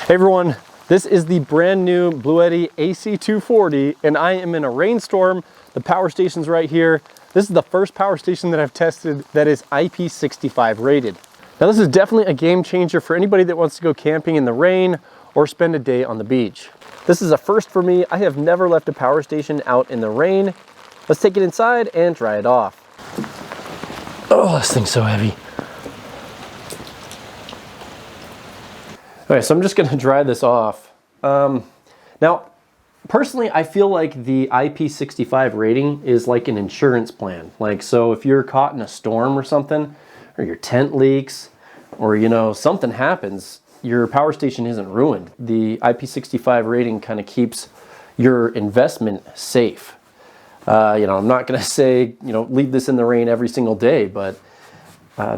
Hey everyone, this is the brand new Bluetti AC240 and I am in a rainstorm. The power station's right here. This is the first power station that I've tested that is IP65 rated. Now this is definitely a game changer for anybody that wants to go camping in the rain or spend a day on the beach. This is a first for me. I have never left a power station out in the rain. Let's take it inside and dry it off. Oh, this thing's so heavy. Okay, so I'm just gonna dry this off. Now, personally, I feel like the IP65 rating is like an insurance plan. Like, so if you're caught in a storm or something, or your tent leaks, or you know, something happens, your power station isn't ruined. The IP65 rating kind of keeps your investment safe. You know, I'm not gonna say, you know, leave this in the rain every single day, but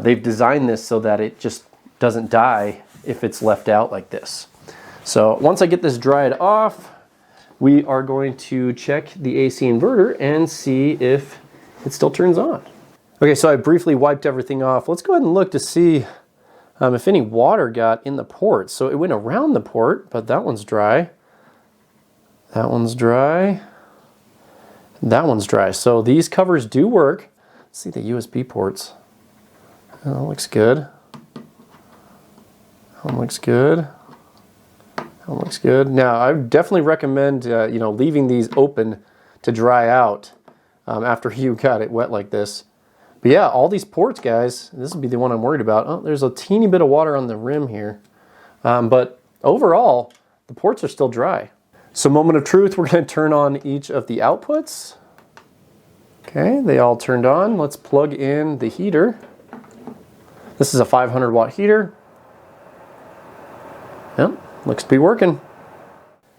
they've designed this so that it just doesn't die if it's left out like this. So once I get this dried off, we are going to check the AC inverter and see if it still turns on. Okay, so I briefly wiped everything off. Let's go ahead and look to see if any water got in the port. So it went around the port, but that one's dry. That one's dry. That one's dry. So these covers do work. Let's see the USB ports. Oh, that looks good. That looks good. That looks good. Now, I definitely recommend you know, leaving these open to dry out after you got it wet like this. But yeah, all these ports, guys, this would be the one I'm worried about. Oh, there's a teeny bit of water on the rim here. But overall, the ports are still dry. So moment of truth, we're going to turn on each of the outputs. Okay, they all turned on. Let's plug in the heater. This is a 500 watt heater. Yep, looks to be working.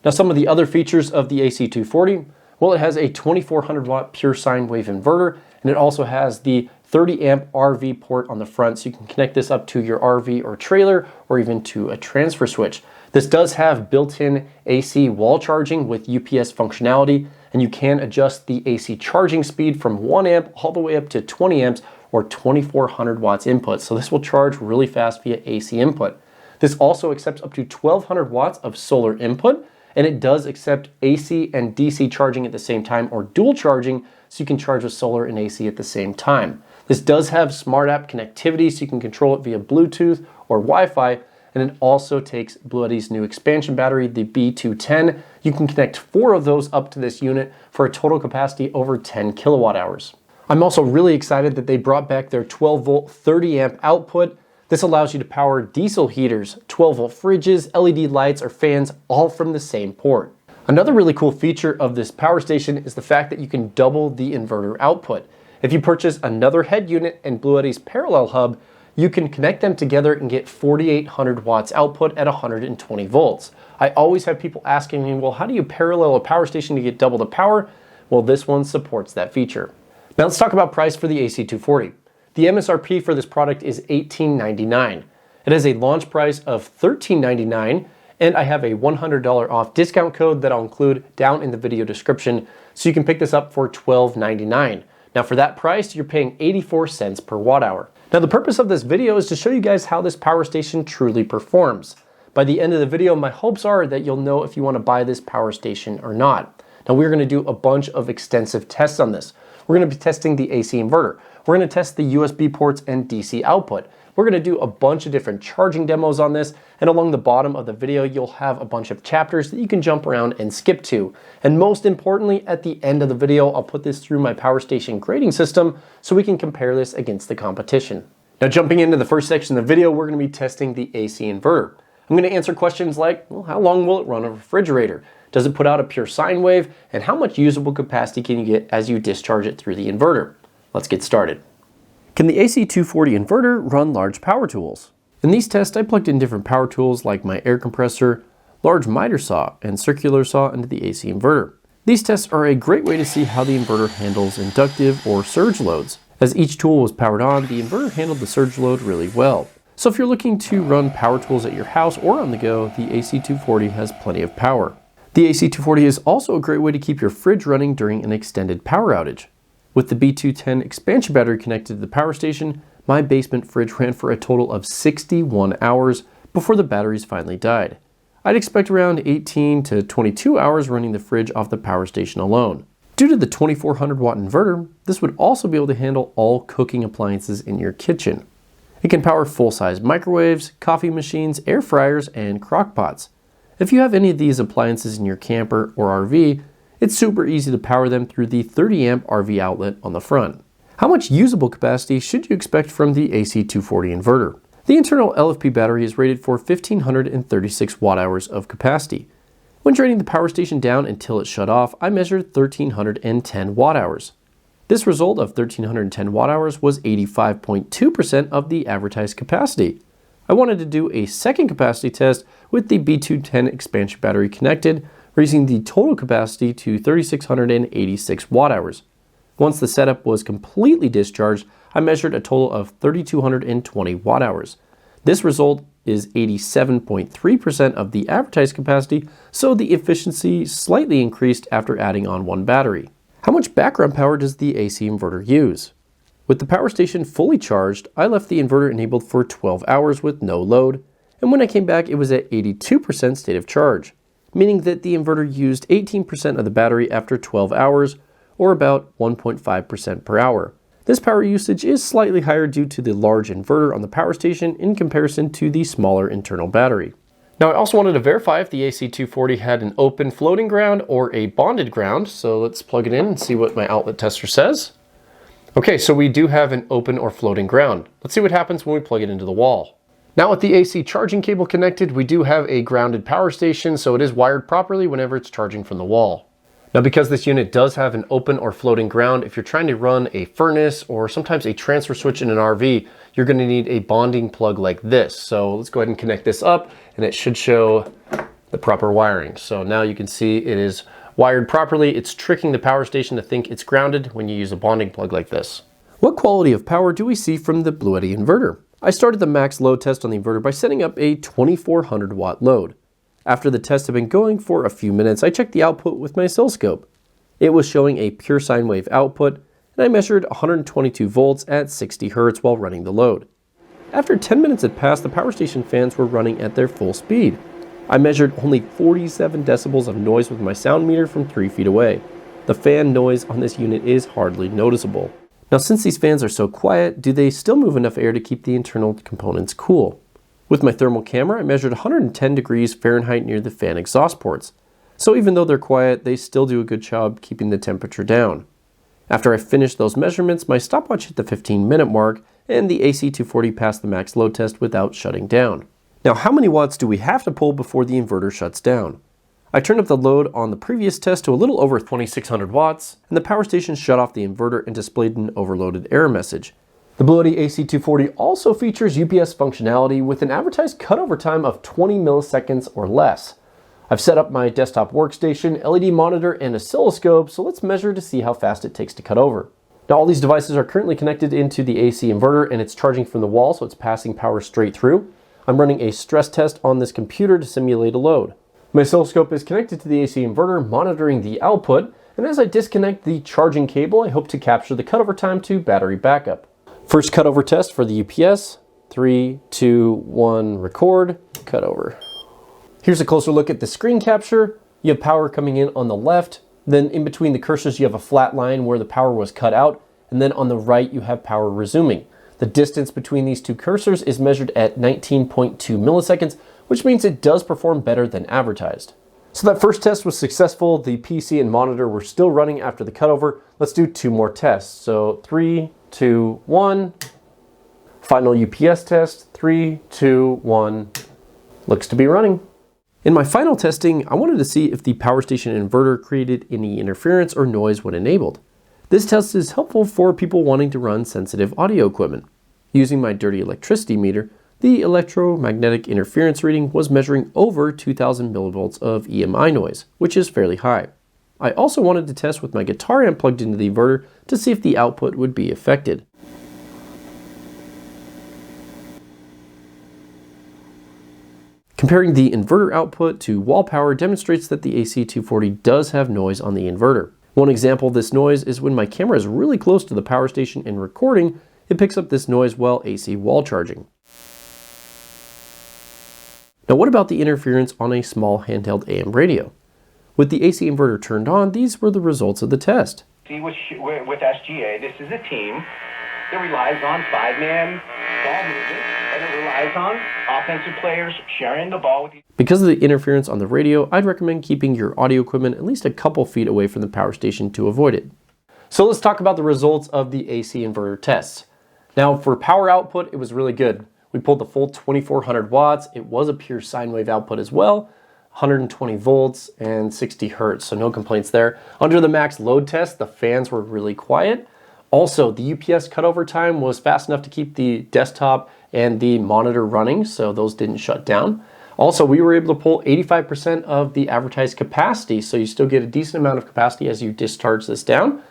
Now some of the other features of the AC240, well, it has a 2400 watt pure sine wave inverter, and it also has the 30 amp RV port on the front, so you can connect this up to your RV or trailer, or even to a transfer switch. This does have built-in AC wall charging with UPS functionality, and you can adjust the AC charging speed from 1 amp all the way up to 20 amps or 2400 watts input. So this will charge really fast via AC input. This also accepts up to 1200 watts of solar input, and it does accept AC and DC charging at the same time, or dual charging, so you can charge with solar and AC at the same time. This does have smart app connectivity, so you can control it via Bluetooth or Wi-Fi, and it also takes Bluetti's new expansion battery, the B210. You can connect 4 of those up to this unit for a total capacity over 10 kilowatt hours. I'm also really excited that they brought back their 12 volt 30 amp output. This allows you to power diesel heaters, 12 volt fridges, LED lights, or fans, all from the same port. Another really cool feature of this power station is the fact that you can double the inverter output. If you purchase another head unit and Bluetti's parallel hub, you can connect them together and get 4800 watts output at 120 volts. I always have people asking me, well, how do you parallel a power station to get double the power? Well, this one supports that feature. Now let's talk about price for the AC240. The MSRP for this product is $18.99. It has a launch price of $13.99, and I have a $100 off discount code that I'll include down in the video description, so you can pick this up for $12.99. Now for that price, you're paying 84 cents per watt hour. Now the purpose of this video is to show you guys how this power station truly performs. By the end of the video, my hopes are that you'll know if you want to buy this power station or not. Now we're going to do a bunch of extensive tests on this. We're going to be testing the AC inverter. We're going to test the USB ports and DC output. We're going to do a bunch of different charging demos on this, and along the bottom of the video, you'll have a bunch of chapters that you can jump around and skip to. And most importantly, at the end of the video, I'll put this through my power station grading system so we can compare this against the competition. Now jumping into the first section of the video, we're going to be testing the AC inverter. I'm going to answer questions like, well, how long will it run a refrigerator? Does it put out a pure sine wave? And how much usable capacity can you get as you discharge it through the inverter? Let's get started. Can the AC240 inverter run large power tools? In these tests, I plugged in different power tools like my air compressor, large miter saw, and circular saw into the AC inverter. These tests are a great way to see how the inverter handles inductive or surge loads. As each tool was powered on, the inverter handled the surge load really well. So if you're looking to run power tools at your house or on the go, the AC240 has plenty of power. The AC240 is also a great way to keep your fridge running during an extended power outage. With the B210 expansion battery connected to the power station, my basement fridge ran for a total of 61 hours before the batteries finally died. I'd expect around 18 to 22 hours running the fridge off the power station alone. Due to the 2400 watt inverter, this would also be able to handle all cooking appliances in your kitchen. It can power full-size microwaves, coffee machines, air fryers, and crock pots. If you have any of these appliances in your camper or RV, it's super easy to power them through the 30 amp RV outlet on the front. How much usable capacity should you expect from the AC240 inverter? The internal LFP battery is rated for 1536 watt hours of capacity. When draining the power station down until it shut off, I measured 1310 watt hours. This result of 1310 watt hours was 85.2% of the advertised capacity. I wanted to do a second capacity test with the B210 expansion battery connected, raising the total capacity to 3686 watt hours. Once the setup was completely discharged, I measured a total of 3220 watt hours. This result is 87.3% of the advertised capacity, so the efficiency slightly increased after adding on one battery. How much background power does the AC inverter use? With the power station fully charged, I left the inverter enabled for 12 hours with no load, and when I came back it was at 82% state of charge, meaning that the inverter used 18% of the battery after 12 hours, or about 1.5% per hour. This power usage is slightly higher due to the large inverter on the power station in comparison to the smaller internal battery. Now I also wanted to verify if the AC240 had an open floating ground or a bonded ground, so let's plug it in and see what my outlet tester says. Okay, so we do have an open or floating ground. Let's see what happens when we plug it into the wall. Now with the AC charging cable connected, we do have a grounded power station, so it is wired properly whenever it's charging from the wall. Now because this unit does have an open or floating ground, if you're trying to run a furnace or sometimes a transfer switch in an RV, you're going to need a bonding plug like this. So let's go ahead and connect this up and it should show the proper wiring. So now you can see it is wired properly. It's tricking the power station to think it's grounded when you use a bonding plug like this. What quality of power do we see from the Bluetti inverter? I started the max load test on the inverter by setting up a 2400 watt load. After the test had been going for a few minutes, I checked the output with my oscilloscope. It was showing a pure sine wave output, and I measured 122 volts at 60 Hz while running the load. After 10 minutes had passed, the power station fans were running at their full speed. I measured only 47 decibels of noise with my sound meter from 3 feet away. The fan noise on this unit is hardly noticeable. Now since these fans are so quiet, do they still move enough air to keep the internal components cool? With my thermal camera, I measured 110 degrees Fahrenheit near the fan exhaust ports. So even though they're quiet, they still do a good job keeping the temperature down. After I finished those measurements, my stopwatch hit the 15-minute mark and the AC240 passed the max load test without shutting down. Now how many watts do we have to pull before the inverter shuts down? I turned up the load on the previous test to a little over 2600 watts and the power station shut off the inverter and displayed an overloaded error message. The Bluetti AC240 also features UPS functionality with an advertised cutover time of 20 milliseconds or less. I've set up my desktop workstation, LED monitor, and oscilloscope, so let's measure to see how fast it takes to cut over. Now all these devices are currently connected into the AC inverter and it's charging from the wall, so it's passing power straight through. I'm running a stress test on this computer to simulate a load. My oscilloscope is connected to the AC inverter, monitoring the output, and as I disconnect the charging cable, I hope to capture the cutover time to battery backup. First cutover test for the UPS. 3, 2, 1, record, cutover. Here's a closer look at the screen capture. You have power coming in on the left, then in between the cursors you have a flat line where the power was cut out, and then on the right you have power resuming. The distance between these two cursors is measured at 19.2 milliseconds, which means it does perform better than advertised. So that first test was successful. The PC and monitor were still running after the cutover. Let's do 2 more tests. So 3, 2, 1. Final UPS test. 3, 2, 1. Looks to be running. In my final testing, I wanted to see if the power station inverter created any interference or noise when enabled. This test is helpful for people wanting to run sensitive audio equipment. Using my dirty electricity meter, the electromagnetic interference reading was measuring over 2000 millivolts of EMI noise, which is fairly high. I also wanted to test with my guitar amp plugged into the inverter to see if the output would be affected. Comparing the inverter output to wall power demonstrates that the AC240 does have noise on the inverter. One example of this noise is when my camera is really close to the power station and recording, it picks up this noise while AC wall charging. Now what about the interference on a small handheld AM radio? With the AC inverter turned on, these were the results of the test. See, with SGA, this is a team that relies on five-man ball movement, and it relies on offensive players sharing the ball with each other. Because of the interference on the radio, I'd recommend keeping your audio equipment at least a couple feet away from the power station to avoid it. So let's talk about the results of the AC inverter tests. Now for power output, it was really good. We pulled the full 2400 watts. It was a pure sine wave output as well, 120 volts and 60 hertz, so no complaints there. Under the max load test, the fans were really quiet. Also, the UPS cutover time was fast enough to keep the desktop and the monitor running, so those didn't shut down. Also, we were able to pull 85% of the advertised capacity, so you still get a decent amount of capacity as you discharge this down.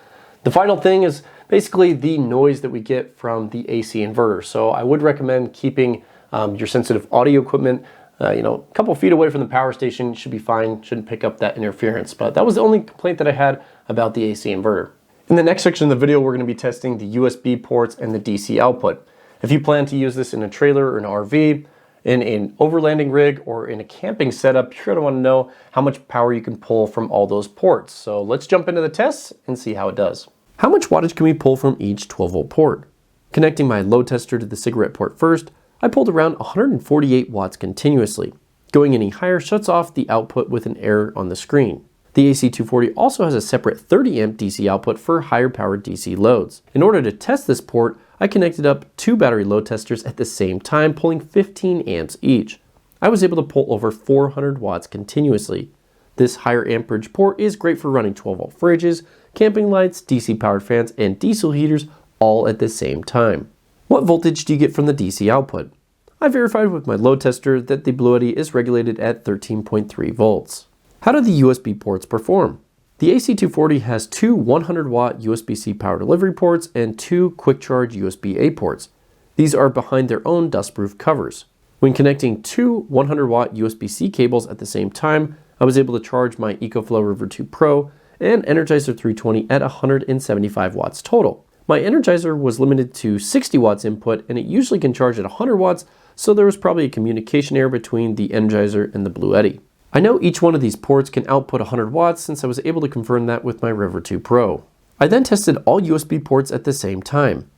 The final thing is basically the noise that we get from the AC inverter. So I would recommend keeping your sensitive audio equipment a couple feet away from the power station. Should be fine, shouldn't pick up that interference. But that was the only complaint that I had about the AC inverter. In the next section of the video, we're going to be testing the USB ports and the DC output. If you plan to use this in a trailer or an RV, in an overlanding rig, or in a camping setup, you're going to want to know how much power you can pull from all those ports. So let's jump into the tests and see how it does. How much wattage can we pull from each 12-volt port? Connecting my load tester to the cigarette port first, I pulled around 148 watts continuously. Going any higher shuts off the output with an error on the screen. The AC240 also has a separate 30 amp DC output for higher powered DC loads. In order to test this port, I connected up 2 battery load testers at the same time, pulling 15 amps each. I was able to pull over 400 watts continuously. This higher amperage port is great for running 12-volt fridges, camping lights, DC powered fans, and diesel heaters all at the same time. What voltage do you get from the DC output? I verified with my load tester that the Bluetti is regulated at 13.3 volts. How do the USB ports perform? The AC240 has 2 100-watt USB-C power delivery ports and 2 quick charge USB-A ports. These are behind their own dustproof covers. When connecting 2 100-watt USB-C cables at the same time, I was able to charge my EcoFlow River 2 Pro and Energizer 320 at 175 watts total. My Energizer was limited to 60 watts input, and it usually can charge at 100 watts, so there was probably a communication error between the Energizer and the Bluetti. I know each one of these ports can output 100 watts since I was able to confirm that with my River 2 Pro. I then tested all USB ports at the same time.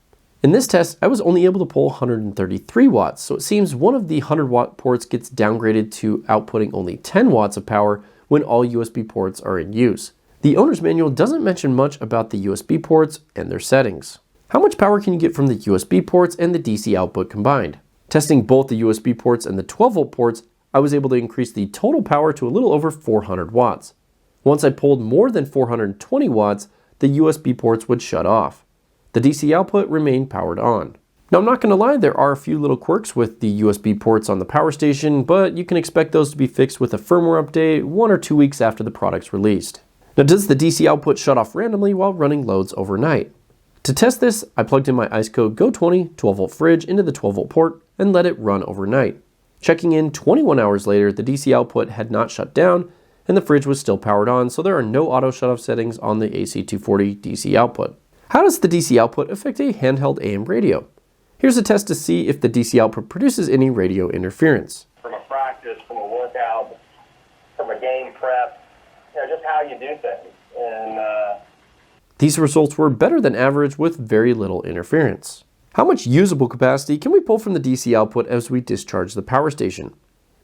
In this test, I was only able to pull 133 watts, so it seems one of the 100 watt ports gets downgraded to outputting only 10 watts of power when all USB ports are in use. The owner's manual doesn't mention much about the USB ports and their settings. How much power can you get from the USB ports and the DC output combined? Testing both the USB ports and the 12-volt ports, I was able to increase the total power to a little over 400 watts. Once I pulled more than 420 watts, the USB ports would shut off. The DC output remained powered on. Now I'm not going to lie, there are a few little quirks with the USB ports on the power station, but you can expect those to be fixed with a firmware update 1 or 2 weeks after the product's released. Now, does the DC output shut off randomly while running loads overnight? To test this, I plugged in my IceCode Go20 12-volt fridge into the 12-volt port and let it run overnight. Checking in 21 hours later, the DC output had not shut down and the fridge was still powered on, so there are no auto shutoff settings on the AC240 DC output. How does the DC output affect a handheld AM radio? Here's a test to see if the DC output produces any radio interference. From a practice, from a workout, from a game prep, just how you do things. And these results were better than average with very little interference. How much usable capacity can we pull from the DC output as we discharge the power station?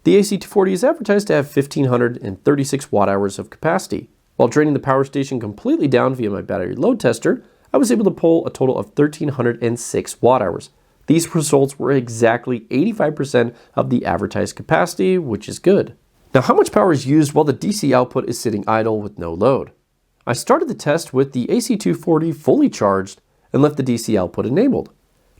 The AC240 is advertised to have 1,536 watt hours of capacity. While draining the power station completely down via my battery load tester, I was able to pull a total of 1,306 watt hours. These results were exactly 85% of the advertised capacity, which is good. Now, how much power is used while the DC output is sitting idle with no load? I started the test with the AC240 fully charged and left the DC output enabled.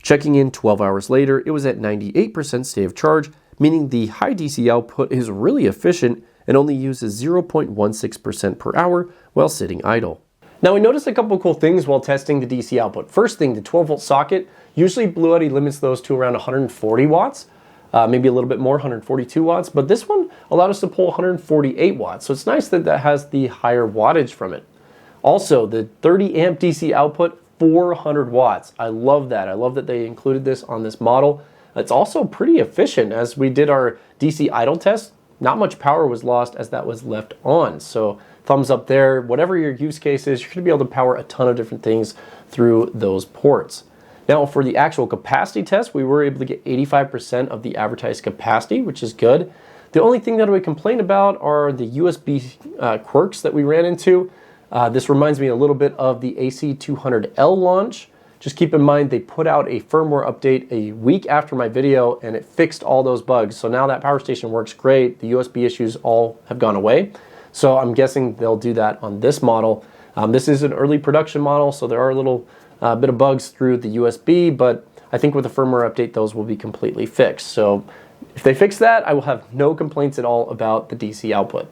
Checking in 12 hours later, it was at 98% state of charge, meaning the high DC output is really efficient and only uses 0.16% per hour while sitting idle. Now, we noticed a couple of cool things while testing the DC output. First thing, the 12-volt socket, usually Bluetti limits those to around 140 watts. Maybe a little bit more, 142 watts, but this one allowed us to pull 148 watts. So it's nice that that has the higher wattage from it. Also, the 30 amp DC output, 400 watts. I love that. I love that they included this on this model. It's also pretty efficient. As we did our DC idle test, not much power was lost as that was left on. So thumbs up there. Whatever your use case is, you're going to be able to power a ton of different things through those ports. Now for the actual capacity test, we were able to get 85% of the advertised capacity, which is good. The only thing that we complain about are the USB quirks that we ran into. This reminds me a little bit of the AC240L launch. Just keep in mind they put out a firmware update a week after my video and it fixed all those bugs. So now that power station works great. The USB issues all have gone away. So I'm guessing they'll do that on this model. This is an early production model, so there are a little bit of bugs through the USB, but I think with the firmware update, those will be completely fixed. So if they fix that, I will have no complaints at all about the DC output.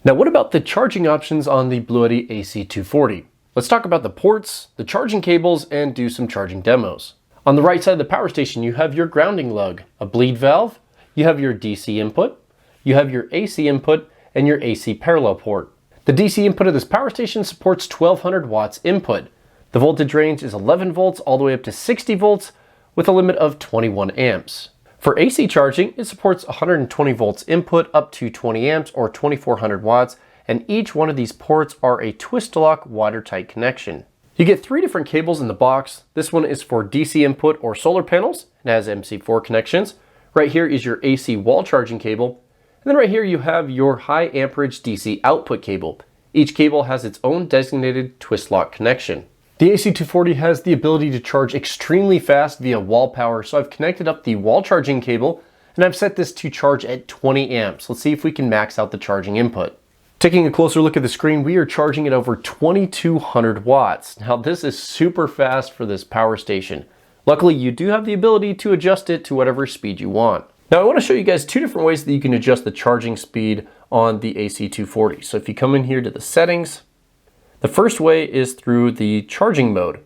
Now, what about the charging options on the Bluetti AC240? Let's talk about the ports, the charging cables, and do some charging demos. On the right side of the power station, you have your grounding lug, a bleed valve, you have your DC input, you have your AC input, and your AC parallel port. The DC input of this power station supports 1200 watts input. The voltage range is 11 volts all the way up to 60 volts with a limit of 21 amps. For AC charging, it supports 120 volts input up to 20 amps or 2400 watts, and each one of these ports are a twist-lock watertight connection. You get 3 different cables in the box. This one is for DC input or solar panels. It has MC4 connections. Right here is your AC wall charging cable. And then right here you have your high amperage DC output cable. Each cable has its own designated twist-lock connection. The AC240 has the ability to charge extremely fast via wall power, so I've connected up the wall charging cable and I've set this to charge at 20 amps. Let's see if we can max out the charging input. Taking a closer look at the screen, we are charging at over 2200 watts. Now this is super fast for this power station. Luckily, you do have the ability to adjust it to whatever speed you want. Now I want to show you guys 2 different ways that you can adjust the charging speed on the AC240. So if you come in here to the settings, the first way is through the charging mode.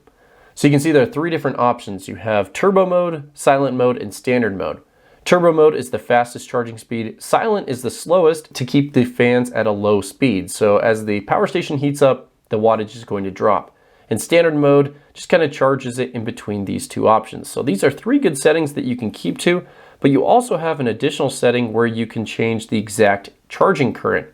So you can see there are 3 different options. You have turbo mode, silent mode, and standard mode. Turbo mode is the fastest charging speed. Silent is the slowest to keep the fans at a low speed. So as the power station heats up, the wattage is going to drop. And standard mode just kind of charges it in between these 2 options. So these are 3 good settings that you can keep to, but you also have an additional setting where you can change the exact charging current.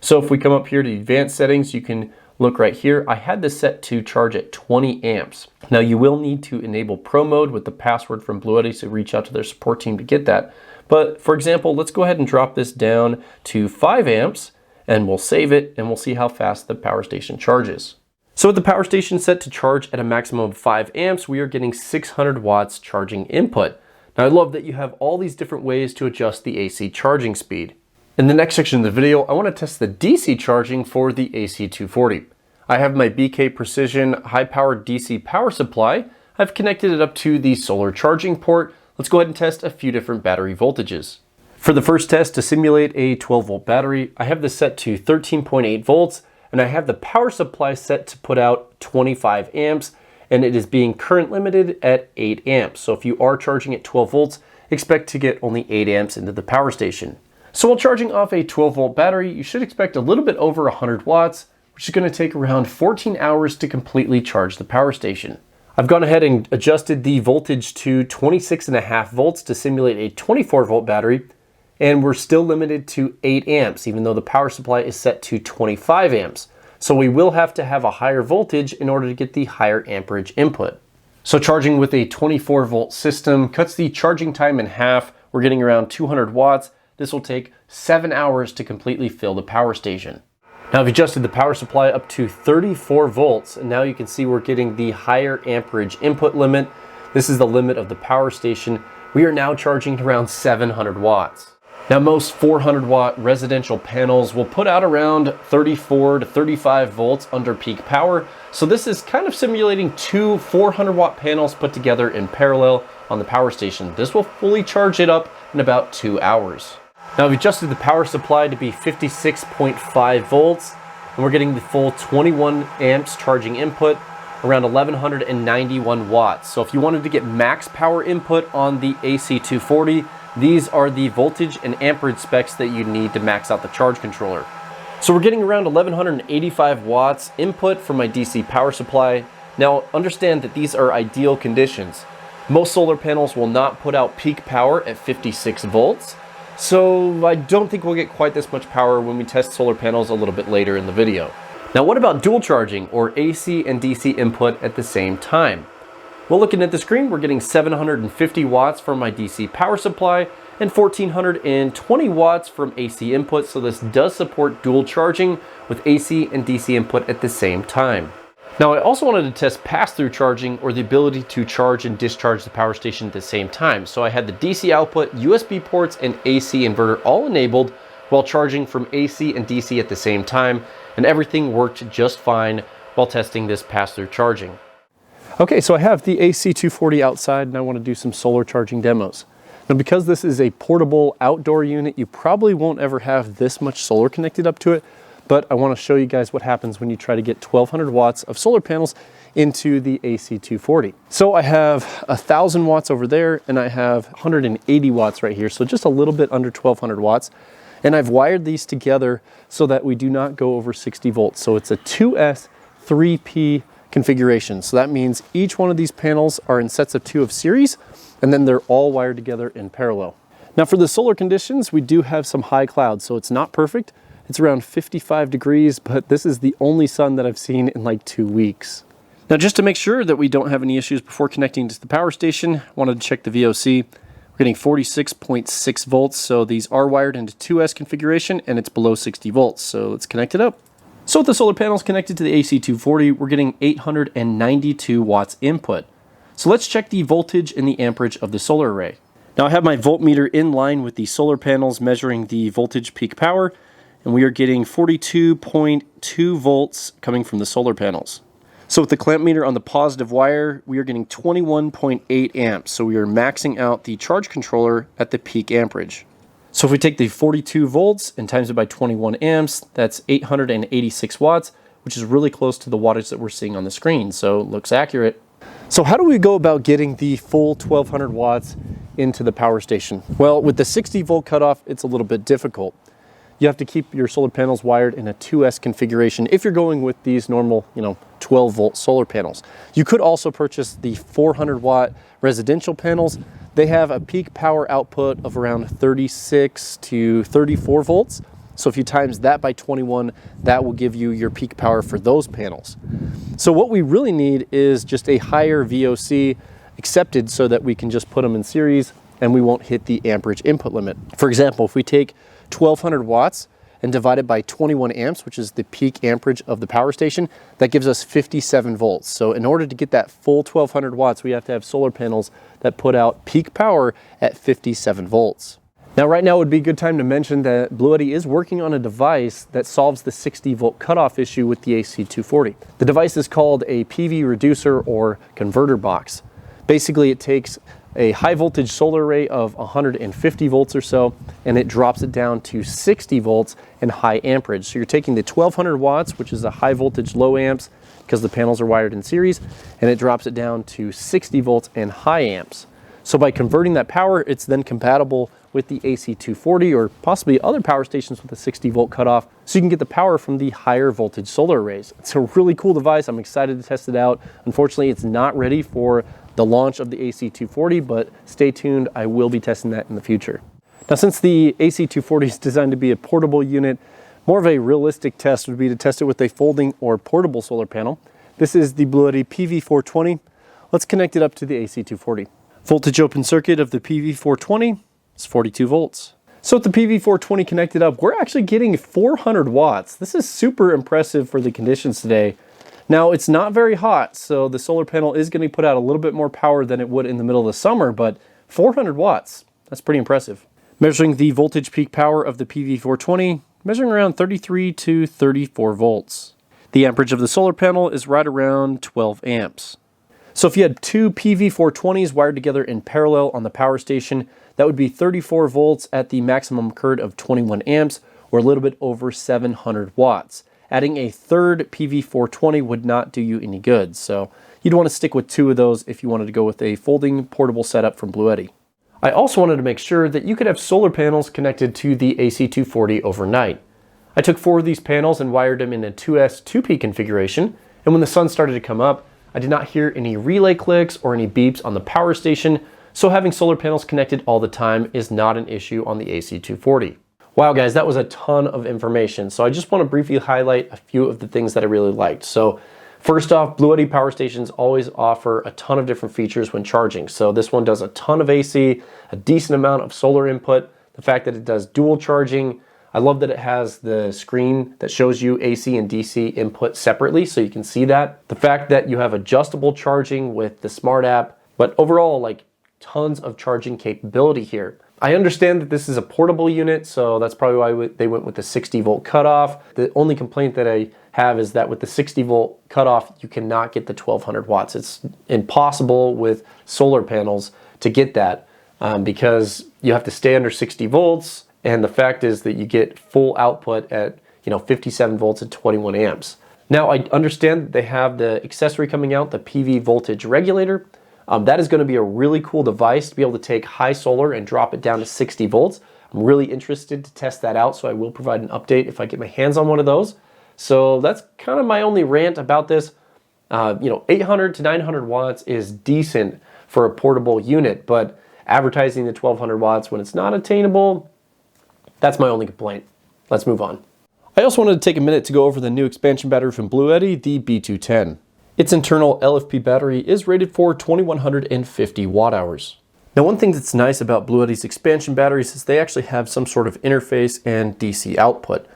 So if we come up here to advanced settings, you can look right here. I had this set to charge at 20 amps. Now you will need to enable Pro mode with the password from Bluetti, so reach out to their support team to get that. But for example, let's go ahead and drop this down to 5 amps and we'll save it and we'll see how fast the power station charges. So with the power station set to charge at a maximum of 5 amps, we are getting 600 watts charging input. Now I love that you have all these different ways to adjust the AC charging speed. In the next section of the video, I want to test the DC charging for the AC240. I have my BK Precision high-powered DC power supply. I've connected it up to the solar charging port. Let's go ahead and test a few different battery voltages. For the first test, to simulate a 12-volt battery, I have this set to 13.8 volts, and I have the power supply set to put out 25 amps, and it is being current limited at 8 amps. So if you are charging at 12 volts, expect to get only 8 amps into the power station. So while charging off a 12-volt battery, you should expect a little bit over 100 watts, which is going to take around 14 hours to completely charge the power station. I've gone ahead and adjusted the voltage to 26.5 volts to simulate a 24-volt battery, and we're still limited to 8 amps, even though the power supply is set to 25 amps. So we will have to have a higher voltage in order to get the higher amperage input. So charging with a 24-volt system cuts the charging time in half. We're getting around 200 watts. This will take 7 hours to completely fill the power station. Now I've adjusted the power supply up to 34 volts, and now you can see we're getting the higher amperage input limit. This is the limit of the power station. We are now charging at around 700 watts. Now most 400 watt residential panels will put out around 34 to 35 volts under peak power. So this is kind of simulating 2 400 watt panels put together in parallel on the power station. This will fully charge it up in about 2 hours. Now I've adjusted the power supply to be 56.5 volts, and we're getting the full 21 amps charging input, around 1191 watts. So if you wanted to get max power input on the AC240, these are the voltage and amperage specs that you need to max out the charge controller. So we're getting around 1185 watts input from my DC power supply. Now understand that these are ideal conditions. Most solar panels will not put out peak power at 56 volts, so I don't think we'll get quite this much power when we test solar panels a little bit later in the video. Now what about dual charging, or AC and DC input at the same time? Well, looking at the screen, we're getting 750 watts from my DC power supply and 1420 watts from AC input, so this does support dual charging with AC and DC input at the same time. Now I also wanted to test pass-through charging, or the ability to charge and discharge the power station at the same time. So I had the DC output, USB ports, and AC inverter all enabled while charging from AC and DC at the same time, and everything worked just fine while testing this pass-through charging. Okay, so I have the AC240 outside and I want to do some solar charging demos. Now because this is a portable outdoor unit, you probably won't ever have this much solar connected up to it, but I want to show you guys what happens when you try to get 1200 watts of solar panels into the AC240. So I have 1000 watts over there and I have 180 watts right here, so just a little bit under 1200 watts. And I've wired these together so that we do not go over 60 volts. So it's a 2S 3P configuration. So that means each one of these panels are in sets of 2 of series, and then they're all wired together in parallel. Now for the solar conditions, we do have some high clouds, so it's not perfect. It's around 55 degrees, but this is the only sun that I've seen in like 2 weeks. Now just to make sure that we don't have any issues before connecting to the power station, I wanted to check the VOC. We're getting 46.6 volts, so these are wired into 2S configuration and it's below 60 volts, so let's connect it up. So with the solar panels connected to the AC240, we're getting 892 watts input. So let's check the voltage and the amperage of the solar array. Now I have my voltmeter in line with the solar panels measuring the voltage peak power, and we are getting 42.2 volts coming from the solar panels. So with the clamp meter on the positive wire, we are getting 21.8 amps. So we are maxing out the charge controller at the peak amperage. So if we take the 42 volts and times it by 21 amps, that's 886 watts, which is really close to the wattage that we're seeing on the screen. So it looks accurate. So how do we go about getting the full 1200 watts into the power station? Well, with the 60 volt cutoff, it's a little bit difficult. You have to keep your solar panels wired in a 2S configuration if you're going with these normal, 12 volt solar panels. You could also purchase the 400 watt residential panels. They have a peak power output of around 36 to 34 volts. So if you times that by 21, that will give you your peak power for those panels. So what we really need is just a higher VOC accepted so that we can just put them in series and we won't hit the amperage input limit. For example, if we take 1200 watts and divide it by 21 amps, which is the peak amperage of the power station, that gives us 57 volts. So in order to get that full 1200 watts, we have to have solar panels that put out peak power at 57 volts. Now right now would be a good time to mention that Bluetti is working on a device that solves the 60 volt cutoff issue with the AC240. The device is called a PV reducer or converter box. Basically it takes a high voltage solar array of 150 volts or so, and it drops it down to 60 volts and high amperage. So you're taking the 1200 watts, which is a high voltage low amps because the panels are wired in series, and it drops it down to 60 volts and high amps. So by converting that power, it's then compatible with the AC240 or possibly other power stations with a 60 volt cutoff, so you can get the power from the higher voltage solar arrays. It's a really cool device. I'm excited to test it out. Unfortunately, it's not ready for the launch of the AC240, but stay tuned. I will be testing that in the future. Now, since the AC240 is designed to be a portable unit, more of a realistic test would be to test it with a folding or portable solar panel. This is the Bluetti PV420. Let's connect it up to the AC240. Voltage open circuit of the PV420 is 42 volts. So with the PV420 connected up, we're actually getting 400 watts. This is super impressive for the conditions today. Now, it's not very hot, so the solar panel is going to put out a little bit more power than it would in the middle of the summer, but 400 watts, that's pretty impressive. Measuring the voltage peak power of the PV420, measuring around 33 to 34 volts. The amperage of the solar panel is right around 12 amps. So if you had two PV420s wired together in parallel on the power station, that would be 34 volts at the maximum current of 21 amps, or a little bit over 700 watts. Adding a third PV420 would not do you any good, so you'd want to stick with two of those if you wanted to go with a folding portable setup from Bluetti. I also wanted to make sure that you could have solar panels connected to the AC240 overnight. I took 4 of these panels and wired them in a 2S 2P configuration, and when the sun started to come up, I did not hear any relay clicks or any beeps on the power station, so having solar panels connected all the time is not an issue on the AC240. Wow guys, that was a ton of information. So I just want to briefly highlight a few of the things that I really liked. So first off, Bluetti power stations always offer a ton of different features when charging. So this one does a ton of AC, a decent amount of solar input, the fact that it does dual charging. I love that it has the screen that shows you AC and DC input separately so you can see that. The fact that you have adjustable charging with the smart app, but overall like tons of charging capability here. I understand that this is a portable unit, so that's probably why they went with the 60 volt cutoff. The only complaint that I have is that with the 60 volt cutoff, you cannot get the 1200 watts. It's impossible with solar panels to get that because you have to stay under 60 volts. And the fact is that you get full output at 57 volts and 21 amps. Now I understand that they have the accessory coming out, the PV voltage regulator. That is going to be a really cool device to be able to take high solar and drop it down to 60 volts. I'm really interested to test that out, so I will provide an update if I get my hands on one of those. So that's kind of my only rant about this. 800 to 900 watts is decent for a portable unit, but advertising the 1200 watts when it's not attainable, that's my only complaint. Let's move on. I also wanted to take a minute to go over the new expansion battery from Bluetti, the B210. Its internal LFP battery is rated for 2150 watt hours. Now one thing that's nice about Bluetti's expansion batteries is they actually have some sort of interface and DC output.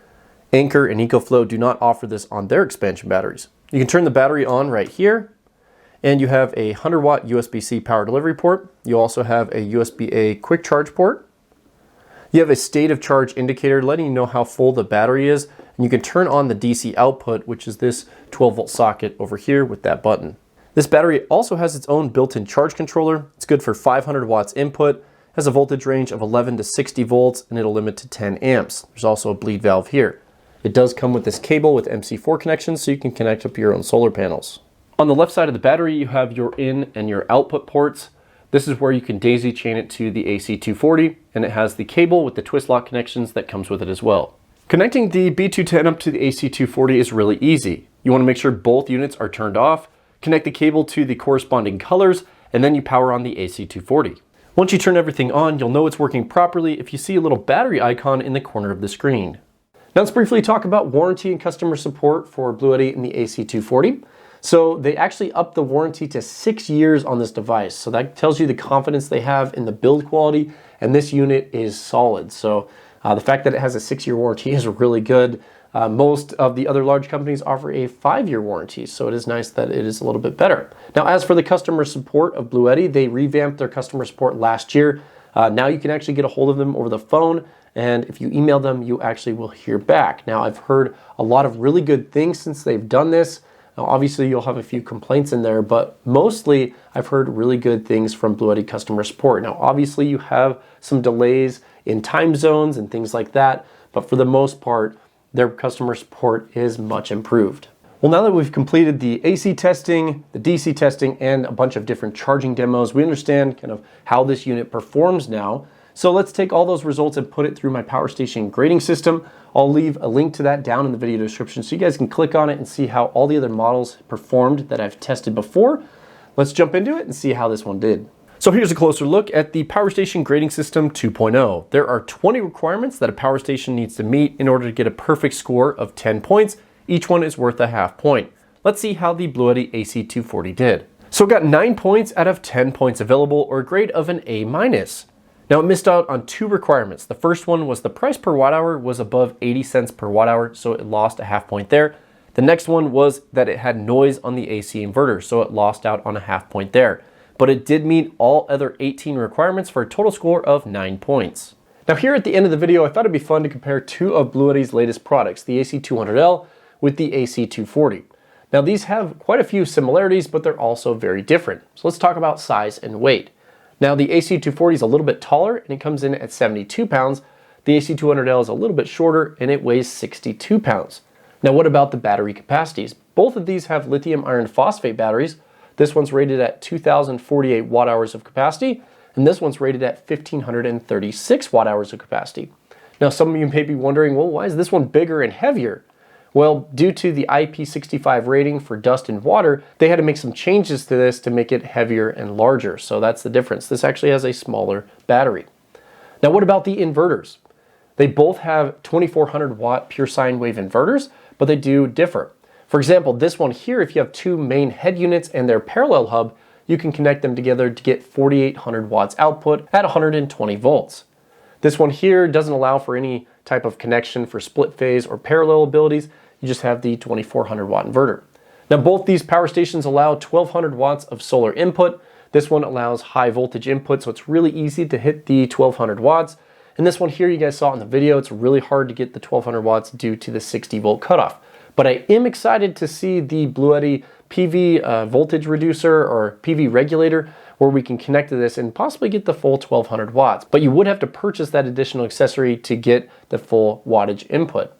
Anker and EcoFlow do not offer this on their expansion batteries. You can turn the battery on right here, and you have a 100 watt USB-C power delivery port. You also have a USB-A quick charge port. You have a state of charge indicator letting you know how full the battery is, and you can turn on the DC output, which is this 12 volt socket over here with that button. This battery also has its own built-in charge controller. It's good for 500 watts input, has a voltage range of 11 to 60 volts, and it'll limit to 10 amps. There's also a bleed valve here. It does come with this cable with MC4 connections, so you can connect up your own solar panels. On the left side of the battery, you have your in and your output ports. This is where you can daisy chain it to the AC240, and it has the cable with the twist lock connections that comes with it as well. Connecting the B210 up to the AC240 is really easy. You want to make sure both units are turned off, connect the cable to the corresponding colors, and then you power on the AC240. Once you turn everything on, you'll know it's working properly if you see a little battery icon in the corner of the screen. Now let's briefly talk about warranty and customer support for Bluetti and the AC240. So they actually upped the warranty to 6 years on this device. So that tells you the confidence they have in the build quality, and this unit is solid. So the fact that it has a 6-year warranty is really good. Most of the other large companies offer a 5-year warranty, so it is nice that it is a little bit better. Now as for the customer support of Bluetti, they revamped their customer support last year. Now you can actually get a hold of them over the phone, and if you email them, you actually will hear back. Now I've heard a lot of really good things since they've done this. Now, obviously, you'll have a few complaints in there, but mostly I've heard really good things from Bluetti customer support. Now, obviously, you have some delays in time zones and things like that, but for the most part, their customer support is much improved. Well, now that we've completed the AC testing, the DC testing, and a bunch of different charging demos, we understand kind of how this unit performs now. So let's take all those results and put it through my power station grading system. I'll leave a link to that down in the video description so you guys can click on it and see how all the other models performed that I've tested before. Let's jump into it and see how this one did. So here's a closer look at the Power Station Grading System 2.0. There are 20 requirements that a power station needs to meet in order to get a perfect score of 10 points. Each one is worth a half point. Let's see how the Bluetti AC240 did. So it got 9 points out of 10 points available, or a grade of an A-. Now it missed out on 2 requirements. The first one was the price per watt hour was above 80 cents per watt hour, so it lost a half point there. The next one was that it had noise on the AC inverter, so it lost out on a half point there. But it did meet all other 18 requirements for a total score of 9 points. Now here at the end of the video, I thought it'd be fun to compare 2 of Bluetti's latest products, the AC200L with the AC240. Now these have quite a few similarities, but they're also very different. So let's talk about size and weight. Now the AC240 is a little bit taller and it comes in at 72 pounds. The AC200L is a little bit shorter and it weighs 62 pounds. Now what about the battery capacities? Both of these have lithium iron phosphate batteries. This one's rated at 2048 watt hours of capacity, and this one's rated at 1536 watt hours of capacity. Now some of you may be wondering, well, why is this one bigger and heavier? Well, due to the IP65 rating for dust and water, they had to make some changes to this to make it heavier and larger. So that's the difference. This actually has a smaller battery. Now, what about the inverters? They both have 2400 watt pure sine wave inverters, but they do differ. For example, this one here, if you have two main head units and their parallel hub, you can connect them together to get 4800 watts output at 120 volts. This one here doesn't allow for any type of connection for split phase or parallel abilities. You just have the 2400 watt inverter. Now, both these power stations allow 1200 watts of solar input. This one allows high voltage input, so it's really easy to hit the 1200 watts. And this one here, you guys saw in the video, it's really hard to get the 1200 watts due to the 60 volt cutoff. But I am excited to see the Bluetti PV voltage reducer or PV regulator, where we can connect to this and possibly get the full 1200 watts. But you would have to purchase that additional accessory to get the full wattage input.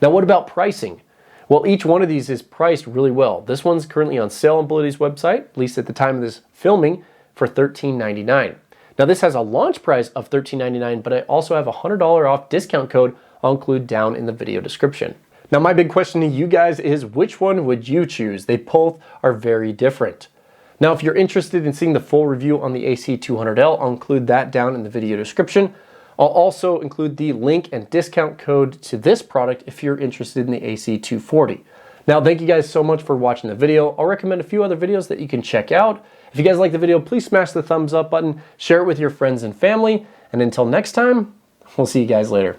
Now, what about pricing? Well, each one of these is priced really well. This one's currently on sale on Bluetti's website, at least at the time of this filming, for $13.99. Now, this has a launch price of $13.99, but I also have a $100 off discount code I'll include down in the video description. Now, my big question to you guys is, which one would you choose? They both are very different. Now, if you're interested in seeing the full review on the AC200L, I'll include that down in the video description. I'll also include the link and discount code to this product if you're interested in the AC240. Now, thank you guys so much for watching the video. I'll recommend a few other videos that you can check out. If you guys like the video, please smash the thumbs up button, share it with your friends and family, and until next time, we'll see you guys later.